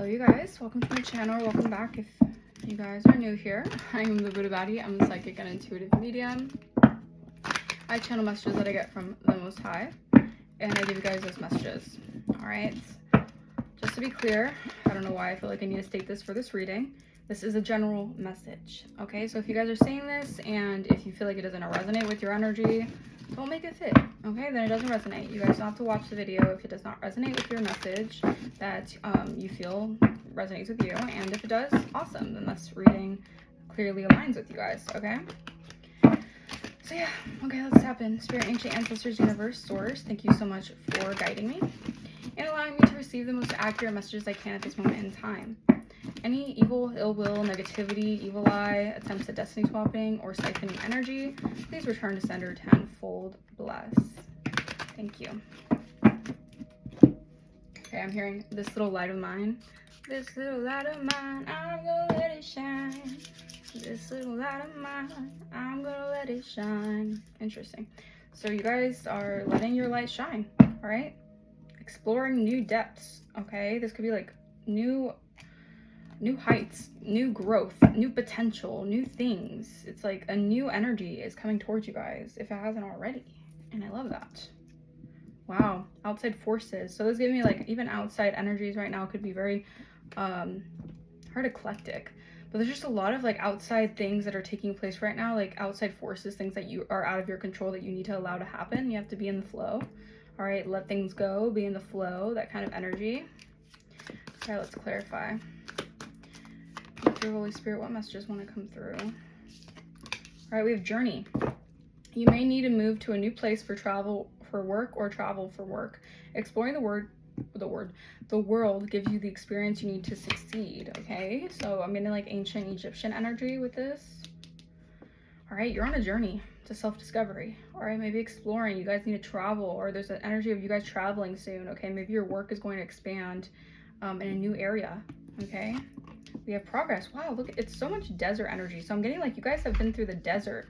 Hello you guys, welcome to my channel, welcome back if you guys are new here. I am the Buddha Baddie, I'm a psychic and intuitive medium. I channel messages that I get from the Most High, and I give you guys those messages. Alright, just to be clear, I don't know why I feel like I need to state this for this reading. This is a general message, okay? So if you guys are saying this, and if you feel like it doesn't resonate with your energy, don't make it fit, okay? Then it doesn't resonate. You guys don't have to watch the video if it does not resonate with your message that you feel resonates with you. And if it does, awesome. Then this reading clearly aligns with you guys, okay? So yeah, okay, let's tap in. Spirit, ancient ancestors, universe, source, thank you so much for guiding me and allowing me to receive the most accurate messages I can at this moment in time. Any evil, ill will, negativity, evil eye, attempts at destiny swapping, or siphoning energy, please return to sender tenfold. Bless. Thank you. Okay, I'm hearing this little light of mine. This little light of mine, I'm gonna let it shine. This little light of mine, I'm gonna let it shine. Interesting. So you guys are letting your light shine, all right? Exploring new depths, okay? This could be like new heights, new growth, new potential, new things. It's like a new energy is coming towards you guys if it hasn't already. And I love that. Wow, outside forces. So this is giving me like even outside energies right now could be very hard eclectic. But there's just a lot of like outside things that are taking place right now, like outside forces, things that you are out of your control that you need to allow to happen. You have to be in the flow. All right, let things go, be in the flow, that kind of energy. Okay, let's clarify. Your Holy Spirit, what messages want to come through? All right, we have journey. You may need to move to a new place for travel for work or travel for work. Exploring the world gives you the experience you need to succeed. Okay, so I'm getting like ancient Egyptian energy with this. All right, you're on a journey to self-discovery. All right, maybe exploring. You guys need to travel, or there's an energy of you guys traveling soon. Okay, maybe your work is going to expand in a new area. Okay. We have progress. Wow, look, it's so much desert energy. So I'm getting like you guys have been through the desert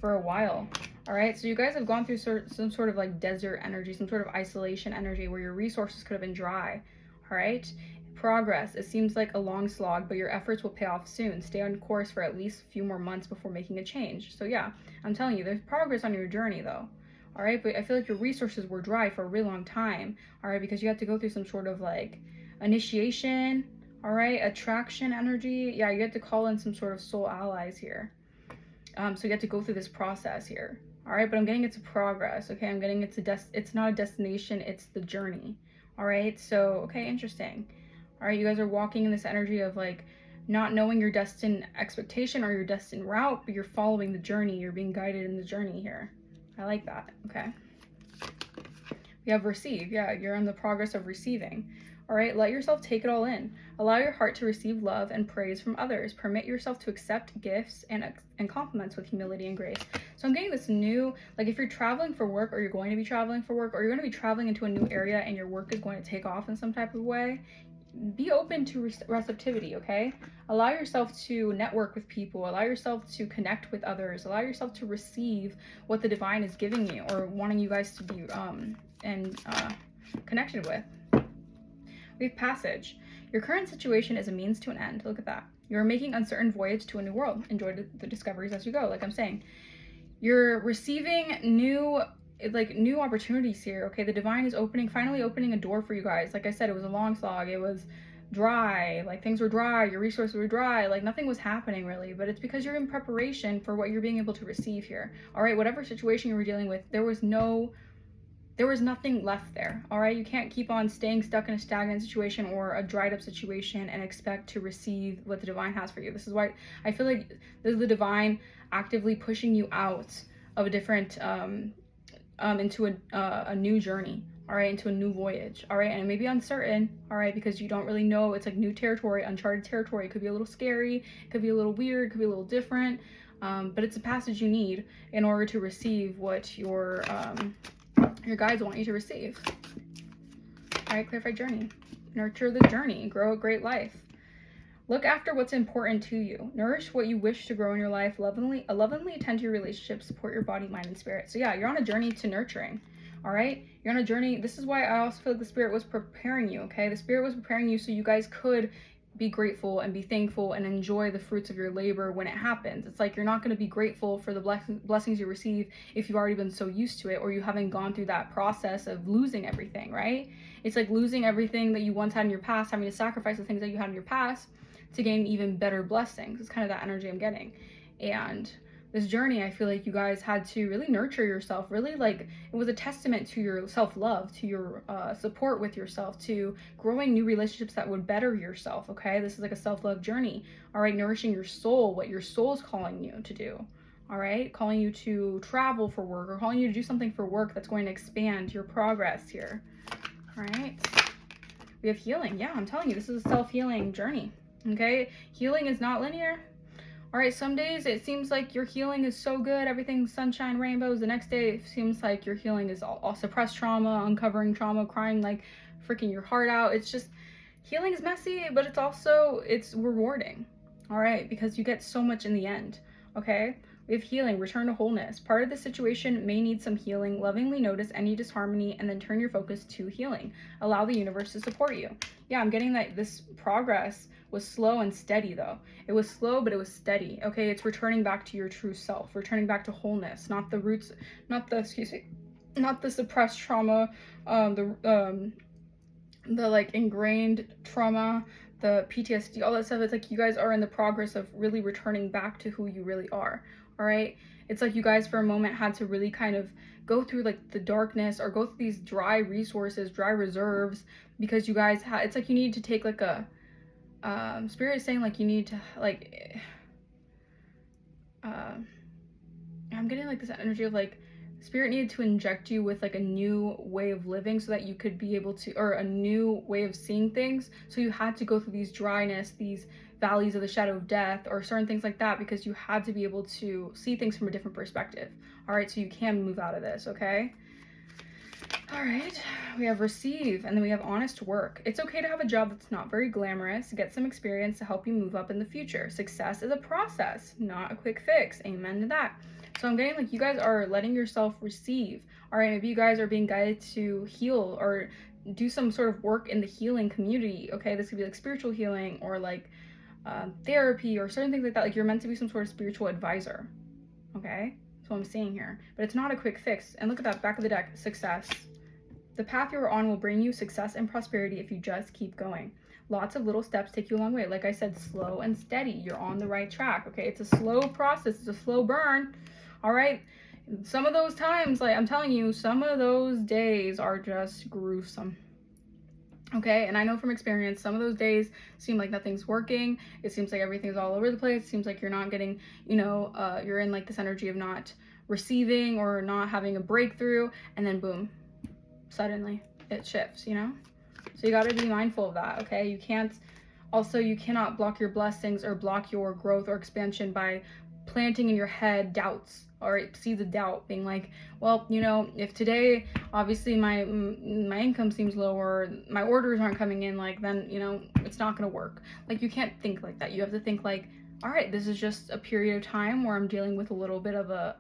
for a while. All right, so you guys have gone through some sort of like desert energy, some sort of isolation energy where your resources could have been dry. All right, progress. It seems like a long slog, but your efforts will pay off soon. Stay on course for at least a few more months before making a change. So yeah, I'm telling you, there's progress on your journey though. All right, but I feel like your resources were dry for a really long time. All right, because you have to go through some sort of like initiation. All right, attraction energy. Yeah, you have to call in some sort of soul allies here. So you have to go through this process here. All right, but I'm getting it's a progress. Okay, I'm getting it's not a destination, it's the journey. All right, so okay, interesting. All right, you guys are walking in this energy of like not knowing your destined expectation or your destined route, but you're following the journey. You're being guided in the journey here. I like that. Okay. We have receive. Yeah, you're in the progress of receiving. All right, let yourself take it all in. Allow your heart to receive love and praise from others. Permit yourself to accept gifts and compliments with humility and grace. So I'm getting this new, like if you're traveling for work, or you're going to be traveling for work, or you're going to be traveling into a new area and your work is going to take off in some type of way, be open to receptivity, okay? Allow yourself to network with people. Allow yourself to connect with others. Allow yourself to receive what the divine is giving you or wanting you guys to be connected with. We have passage. Your current situation is a means to an end. Look at that. You're making uncertain voyage to a new world. Enjoy the discoveries as you go. Like I'm saying, you're receiving new opportunities here. Okay, the divine is finally opening a door for you guys. Like I said, it was a long slog. It was dry. Like things were dry. Your resources were dry. Like nothing was happening really. But it's because you're in preparation for what you're being able to receive here. All right, whatever situation you were dealing with, there was nothing left there. All right, you can't keep on staying stuck in a stagnant situation or a dried up situation and expect to receive what the divine has for you. This is why I feel like this is the divine actively pushing you out of a different into a new journey. All right, into a new voyage. All right, and it may be uncertain. All right, because you don't really know. It's like new territory, uncharted territory. It could be a little scary, it could be a little weird, it could be a little different, but it's a passage you need in order to receive what your guides want you to receive. All right, clarify journey. Nurture the journey. Grow a great life. Look after what's important to you. Nourish what you wish to grow in your life. Lovingly attend to your relationships. Support your body, mind, and spirit. So yeah, you're on a journey to nurturing. All right, you're on a journey. This is why I also feel like the Spirit was preparing you, okay? The Spirit was preparing you so you guys could be grateful and be thankful and enjoy the fruits of your labor when it happens. It's like you're not going to be grateful for the blessings you receive if you've already been so used to it, or you haven't gone through that process of losing everything, right? It's like losing everything that you once had in your past, having to sacrifice the things that you had in your past to gain even better blessings. It's kind of that energy I'm getting. And this journey, I feel like you guys had to really nurture yourself, really, like, it was a testament to your self-love, to your support with yourself, to growing new relationships that would better yourself, okay? This is like a self-love journey, all right? Nourishing your soul, what your soul's calling you to do, all right? Calling you to travel for work, or calling you to do something for work that's going to expand your progress here, all right? We have healing. Yeah, I'm telling you, this is a self-healing journey, okay? Healing is not linear. All right, some days it seems like your healing is so good, everything's sunshine, rainbows. The next day it seems like your healing is all suppressed trauma, uncovering trauma, crying like freaking your heart out. It's just, healing is messy, but it's rewarding, all right, because you get so much in the end, okay? We have healing, return to wholeness. Part of the situation may need some healing. Lovingly notice any disharmony and then turn your focus to healing. Allow the universe to support you. Yeah, I'm getting that this progress was slow and steady though. It was slow, but it was steady. Okay, it's returning back to your true self, returning back to wholeness, not the roots, not the suppressed trauma, the like ingrained trauma, the PTSD, all that stuff. It's like you guys are in the progress of really returning back to who you really are. All right, it's like you guys for a moment had to really kind of go through like the darkness, or go through these dry resources, dry reserves, because you guys had, it's like you need to take like a Spirit is saying like you need to like I'm getting like this energy of like Spirit needed to inject you with like a new way of living so that you could be able to, or a new way of seeing things. So you had to go through these dryness, these valleys of the shadow of death, or certain things like that, because you had to be able to see things from a different perspective. All right, so you can move out of this, okay? All right, we have receive, and then we have honest work. It's okay to have a job that's not very glamorous. Get some experience to help you move up in the future. Success is a process, not a quick fix. Amen to that. So I'm getting like you guys are letting yourself receive. All right, maybe you guys are being guided to heal or do some sort of work in the healing community. Okay, this could be like spiritual healing, or like therapy, or certain things like that. Like you're meant to be some sort of spiritual advisor. Okay, that's what I'm seeing here. But it's not a quick fix. And look at that back of the deck, success. The path you're on will bring you success and prosperity if you just keep going. Lots of little steps take you a long way. Like I said, slow and steady. You're on the right track, okay? It's a slow process. It's a slow burn, all right? Some of those times, like I'm telling you, some of those days are just gruesome, okay? And I know from experience, some of those days seem like nothing's working. It seems like everything's all over the place. It seems like you're not getting, you know, you're in like this energy of not receiving or not having a breakthrough, and then boom, suddenly it shifts, you know? So you got to be mindful of that, okay? You cannot block your blessings or block your growth or expansion by planting in your head doubts or seeds of doubt, being like, well, you know, if today obviously my income seems lower, my orders aren't coming in, like, then, you know, it's not going to work. Like, you can't think like that. You have to think like, all right, this is just a period of time where I'm dealing with a little bit of a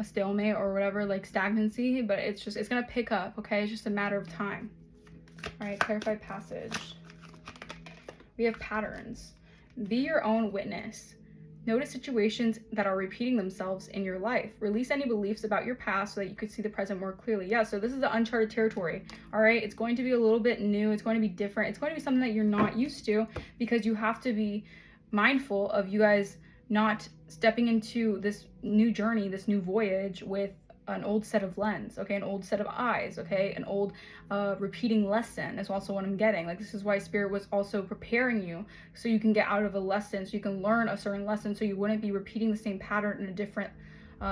stalemate or whatever, like stagnancy, but it's gonna pick up, okay? It's just a matter of time. All right, clarified passage. We have patterns. Be your own witness. Notice situations that are repeating themselves in your life. Release any beliefs about your past so that you could see the present more clearly. Yeah, so this is the uncharted territory, all right? It's going to be a little bit new. It's going to be different. It's going to be something that you're not used to, because you have to be mindful of you guys not stepping into this new journey, this new voyage with an old set of lens, okay? An old set of eyes, okay? An old repeating lesson is also what I'm getting. Like, this is why Spirit was also preparing you so you can get out of a lesson, so you can learn a certain lesson, so you wouldn't be repeating the same pattern in a different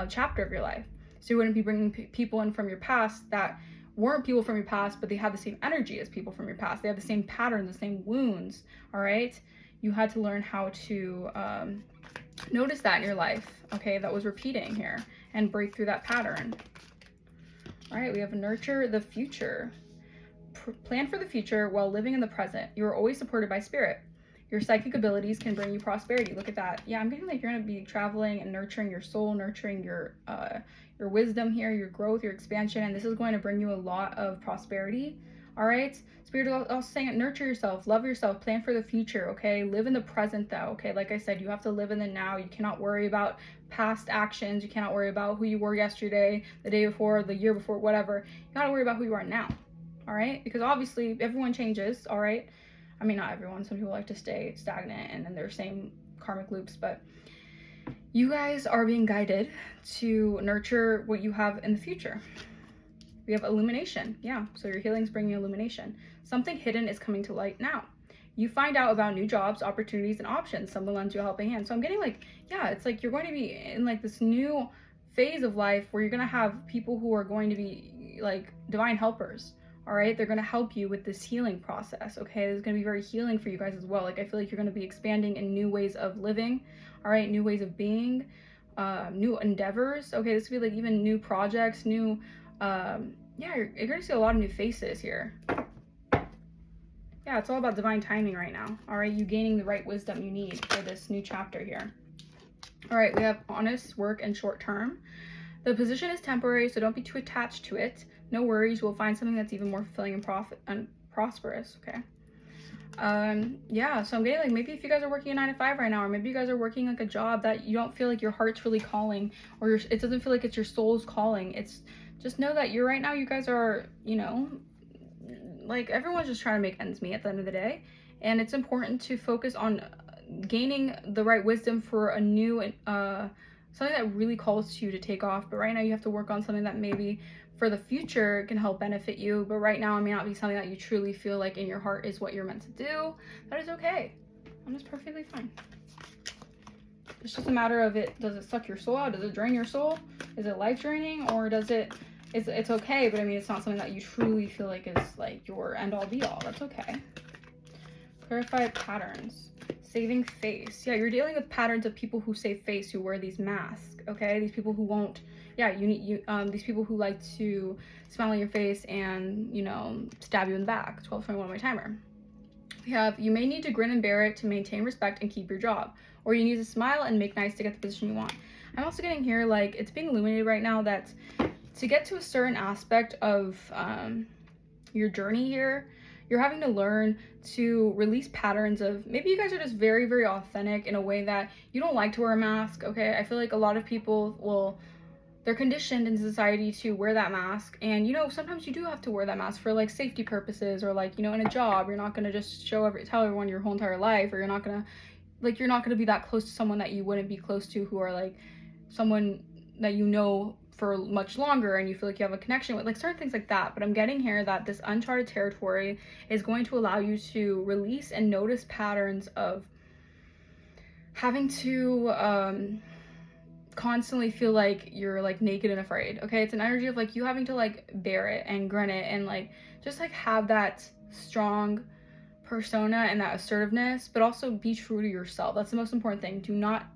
chapter of your life. So you wouldn't be bringing people in from your past that weren't people from your past, but they have the same energy as people from your past. They have the same patterns, the same wounds, all right? You had to learn how to notice that in your life, okay, that was repeating here, and break through that pattern. All right, we have nurture the future. Plan for the future while living in the present. You are always supported by Spirit. Your psychic abilities can bring you prosperity. Look at that. Yeah, I'm getting like you're gonna be traveling and nurturing your soul, nurturing your wisdom here, your growth, your expansion, and this is going to bring you a lot of prosperity. All right, Spirit is also saying nurture yourself, love yourself, plan for the future. Okay, live in the present though. Okay, like I said, you have to live in the now. You cannot worry about past actions. You cannot worry about who you were yesterday, the day before, the year before, whatever. You gotta worry about who you are now. All right, because obviously everyone changes. All right, I mean, not everyone. Some people like to stay stagnant and in their same karmic loops, but you guys are being guided to nurture what you have in the future. We have illumination. Yeah, so your healing's bringing illumination. Something hidden is coming to light now. You find out about new jobs, opportunities, and options. Someone lends you a helping hand. So I'm getting like, yeah, it's like you're going to be in like this new phase of life where you're going to have people who are going to be like divine helpers. All right, they're going to help you with this healing process. Okay, it's going to be very healing for you guys as well. Like I feel like you're going to be expanding in new ways of living. All right, new ways of being, new endeavors. Okay, this could be like even new projects, new yeah, you're gonna see a lot of new faces here. Yeah, it's all about divine timing right now. All right, you gaining the right wisdom you need for this new chapter here. All right, we have honest work and short term. The position is temporary, so don't be too attached to it. No worries, we'll find something that's even more fulfilling and prosperous. Okay. Yeah, so I'm getting like maybe if you guys are working a 9-to-5 right now, or maybe you guys are working like a job that you don't feel like your heart's really calling, or it doesn't feel like it's your soul's calling. It's just know that you're right now, you guys are, you know, like everyone's just trying to make ends meet at the end of the day. And it's important to focus on gaining the right wisdom for a new, something that really calls to you to take off. But right now you have to work on something that maybe for the future can help benefit you. But right now it may not be something that you truly feel like in your heart is what you're meant to do. That is okay. And it's perfectly fine. It's just a matter of does it suck your soul out? Does it drain your soul? Is it life draining? Or does it, it's okay, but I mean, it's not something that you truly feel like is like your end all be all. That's okay. Clarify patterns. Saving face. Yeah, you're dealing with patterns of people who save face, who wear these masks. Okay, these people who won't. Yeah, these people who like to smile on your face and, you know, stab you in the back. 12:21 on my timer. We have, you may need to grin and bear it to maintain respect and keep your job, or you need to smile and make nice to get the position you want. I'm also getting here like it's being illuminated right now that to get to a certain aspect of your journey here, you're having to learn to release patterns of, maybe you guys are just very, very authentic in a way that you don't like to wear a mask. Okay, I feel like a lot of people they're conditioned in society to wear that mask, and you know, sometimes you do have to wear that mask for like safety purposes, or like, you know, in a job you're not going to just tell everyone your whole entire life, or you're not going to be that close to someone that you wouldn't be close to, who are like someone that you know for much longer and you feel like you have a connection with, like certain things like that. But I'm getting here that this uncharted territory is going to allow you to release and notice patterns of having to constantly feel like you're like naked and afraid. Okay, it's an energy of like you having to like bear it and grin it and like just like have that strong persona and that assertiveness, but also be true to yourself. That's the most important thing. Do not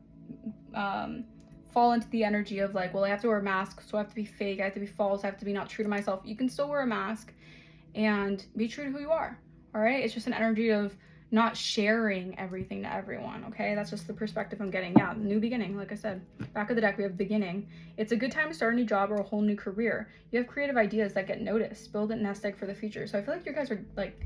fall into the energy of like, well, I have to wear a mask, so I have to be fake, I have to be false, I have to be not true to myself. You can still wear a mask and be true to who you are. All right, it's just an energy of not sharing everything to everyone. Okay, that's just the perspective I'm getting. Yeah, new beginning. Like I said, back of the deck we have beginning. It's a good time to start a new job or a whole new career. You have creative ideas that get noticed. Build a nest egg for the future. So I feel like you guys are like,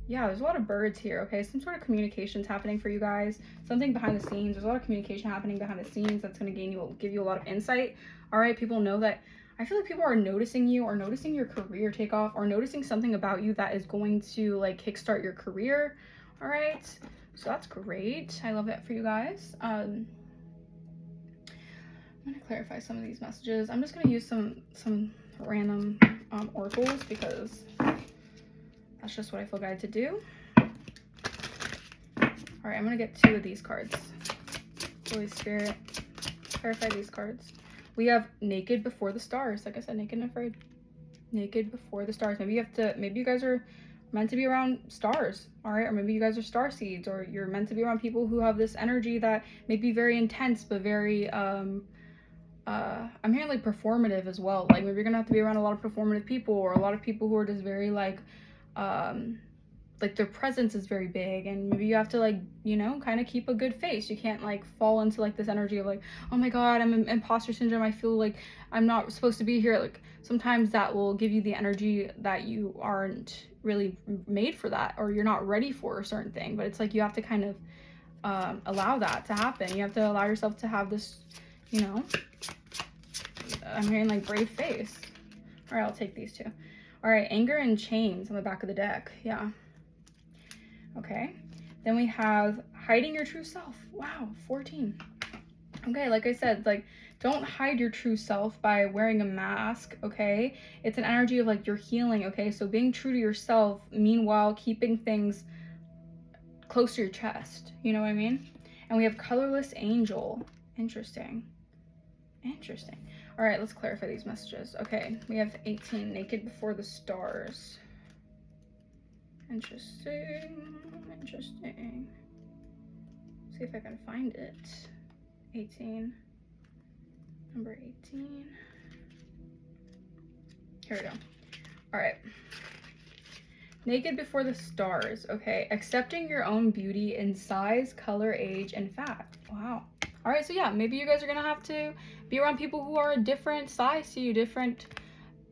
yeah, there's a lot of birds here. Okay, some sort of communication's happening for you guys, something behind the scenes. There's a lot of communication happening behind the scenes that's going to give you a lot of insight. All right, people know that. I feel like people are noticing you, or noticing your career take off, or noticing something about you that is going to like kickstart your career. All right, so that's great. I love that for you guys. I'm gonna clarify some of these messages. I'm just gonna use some random oracles because that's just what I feel guided to do. All right, I'm gonna get 2 of these cards. Holy Spirit, clarify these cards. We have naked before the stars. Like I said, naked and afraid. Naked before the stars. Maybe you guys are meant to be around stars. All right, or maybe you guys are star seeds, or you're meant to be around people who have this energy that may be very intense, but very I'm hearing like performative as well. Like maybe you're gonna have to be around a lot of performative people, or a lot of people who are just very like like their presence is very big, and maybe you have to, like, you know, kind of keep a good face. You can't like fall into like this energy of like, oh my god, I'm in imposter syndrome, I feel like I'm not supposed to be here. Like sometimes that will give you the energy that you aren't really made for that, or you're not ready for a certain thing. But it's like you have to kind of allow that to happen. You have to allow yourself to have this, you know, I'm hearing like brave face. All right, I'll take these two. All right, anger and chains on the back of the deck. Yeah. Okay, then we have hiding your true self. Wow, 14. Okay, like I said, like, don't hide your true self by wearing a mask, okay? It's an energy of like you're healing, okay? So being true to yourself, meanwhile keeping things close to your chest, you know what I mean? And we have colorless angel. Interesting. Interesting. All right, let's clarify these messages. Okay, we have 18, naked before the stars. Interesting. Interesting. See if I can find it. 18. Number 18. Here we go. All right. Naked before the stars. Okay. Accepting your own beauty in size, color, age, and fat. Wow. All right. So yeah, maybe you guys are going to have to be around people who are a different size to you, different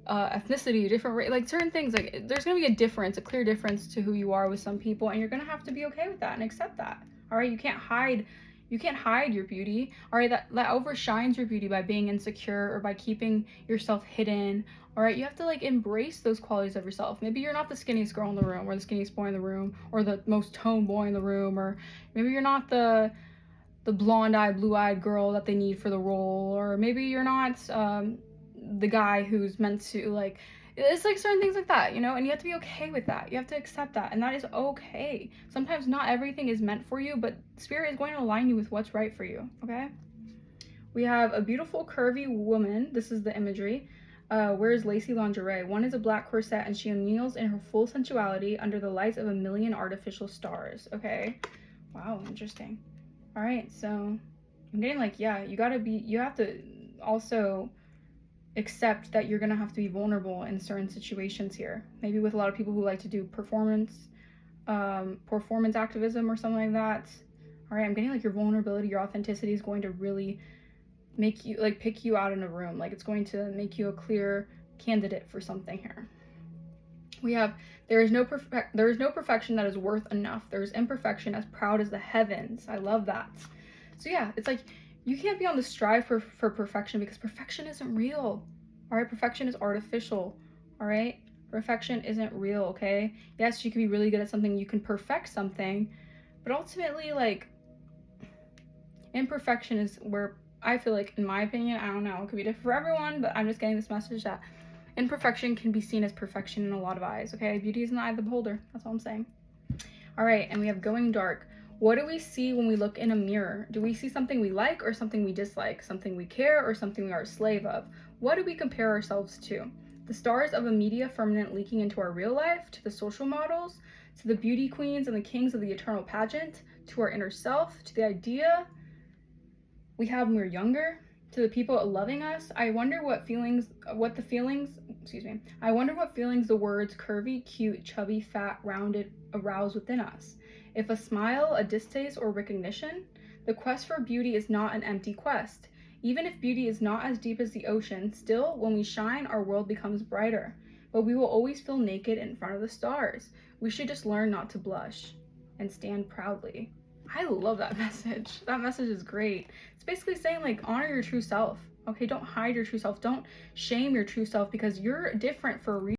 ethnicity, different like certain things. Like there's gonna be a difference, a clear difference to who you are with some people, and you're gonna have to be okay with that and accept that. All right, you can't hide your beauty. All right, that overshines your beauty by being insecure or by keeping yourself hidden. All right, you have to like embrace those qualities of yourself. Maybe you're not the skinniest girl in the room, or the skinniest boy in the room, or the most toned boy in the room, or maybe you're not the blonde-eyed, blue-eyed girl that they need for the role, or maybe you're not the guy who's meant to, like, it's like certain things like that, you know, and you have to be okay with that. You have to accept that, and that is okay. Sometimes not everything is meant for you, but spirit is going to align you with what's right for you, okay? We have a beautiful curvy woman. This is the imagery. Wears lacy lingerie. One is a black corset, and she kneels in her full sensuality under the lights of a million artificial stars. Okay, wow, interesting. All right, so I'm getting like, yeah, you have to also accept that you're gonna have to be vulnerable in certain situations here. Maybe with a lot of people who like to do performance activism or something like that. All right, I'm getting like your vulnerability, your authenticity is going to really make you, like, pick you out in a room. Like it's going to make you a clear candidate for something here. We have, there is no perfection that is worth enough. There is imperfection as proud as the heavens. I love that. So yeah, it's like, you can't be on the strive for perfection, because perfection isn't real. All right, perfection is artificial. All right, perfection isn't real. Okay, yes, you can be really good at something, you can perfect something, but ultimately, like, imperfection is where I feel like, in my opinion, I don't know, it could be different for everyone, but I'm just getting this message that imperfection can be seen as perfection in a lot of eyes. Okay, beauty is in the eye of the beholder. That's all I'm saying. All right, and we have going dark. What do we see when we look in a mirror? Do we see something we like or something we dislike? Something we care or something we are a slave of? What do we compare ourselves to? The stars of a media firmament leaking into our real life, to the social models, to the beauty queens and the kings of the eternal pageant, to our inner self, to the idea we had when we were younger, to the people loving us. I wonder what feelings the words curvy, cute, chubby, fat, rounded arouse within us. If a smile, a distaste, or recognition, the quest for beauty is not an empty quest. Even if beauty is not as deep as the ocean, still, when we shine, our world becomes brighter. But we will always feel naked in front of the stars. We should just learn not to blush and stand proudly. I love that message. That message is great. It's basically saying, like, honor your true self. Okay, don't hide your true self. Don't shame your true self, because you're different for a reason.